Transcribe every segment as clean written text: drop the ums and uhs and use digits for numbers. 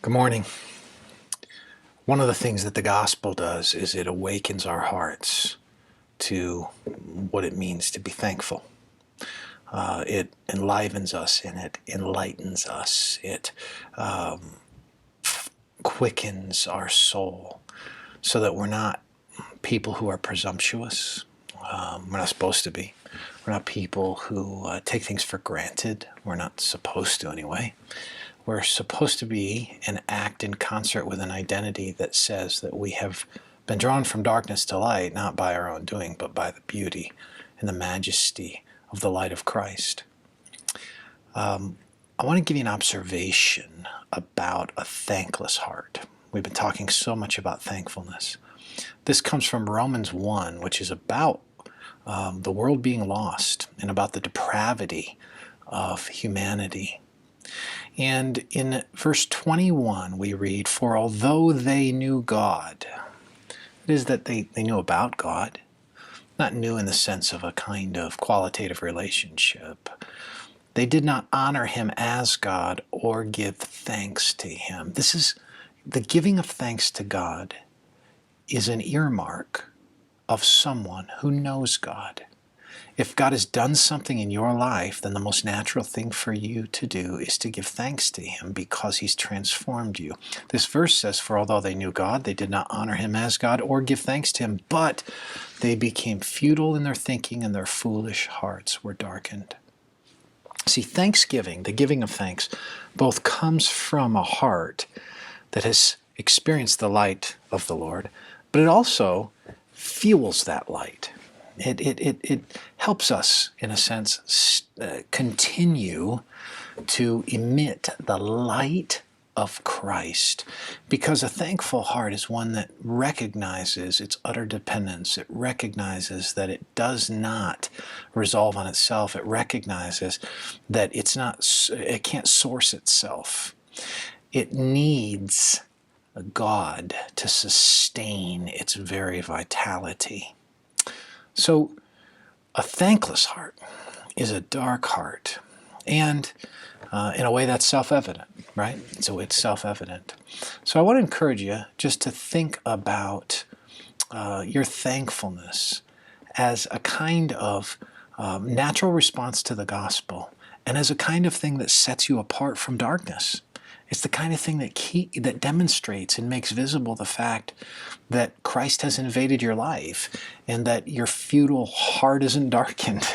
Good morning. One of the things that the gospel does is it awakens our hearts to what it means to be thankful. It enlivens us and it enlightens us. It quickens our soul so that we're not people who are presumptuous. We're not supposed to be. We're not people who take things for granted. We're not supposed to anyway. We're supposed to be and act in concert with an identity that says that we have been drawn from darkness to light, not by our own doing, but by the beauty and the majesty of the light of Christ. I want to give you an observation about a thankless heart. We've been talking so much about thankfulness. This comes from Romans 1, which is about the world being lost and about the depravity of humanity. And in verse 21 we read, "For although they knew God," it is that they knew about God, not knew in the sense of a kind of qualitative relationship. They did not honor him as God or give thanks to him. This is the giving of thanks to God is an earmark of someone who knows God. If God has done something in your life, then the most natural thing for you to do is to give thanks to him because he's transformed you. This verse says, "For although they knew God, they did not honor him as God or give thanks to him, but they became futile in their thinking and their foolish hearts were darkened." See, thanksgiving, the giving of thanks, both comes from a heart that has experienced the light of the Lord, but it also fuels that light. It helps us, in a sense, continue to emit the light of Christ, because a thankful heart is one that recognizes its utter dependence. It recognizes that it does not resolve on itself. It recognizes that it can't source itself. It needs God to sustain its very vitality. So a thankless heart is a dark heart, and in a way that's self-evident, right? So it's self-evident. So I want to encourage you just to think about your thankfulness as a kind of natural response to the gospel, and as a kind of thing that sets you apart from darkness. It's the kind of thing that demonstrates and makes visible the fact that Christ has invaded your life and that your futile heart isn't darkened.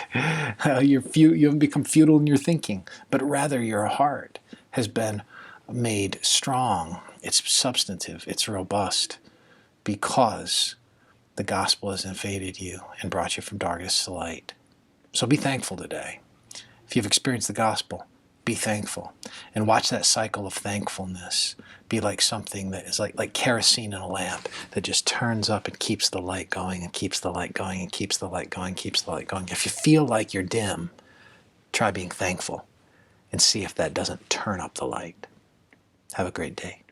You haven't become futile in your thinking, but rather your heart has been made strong. It's substantive. It's robust because the gospel has invaded you and brought you from darkness to light. So be thankful today. If you've experienced the gospel, be thankful, and watch that cycle of thankfulness be like something that is like kerosene in a lamp that just turns up and keeps the light going and keeps the light going and keeps the light going, keeps the light going. If you feel like you're dim, try being thankful and see if that doesn't turn up the light. Have a great day.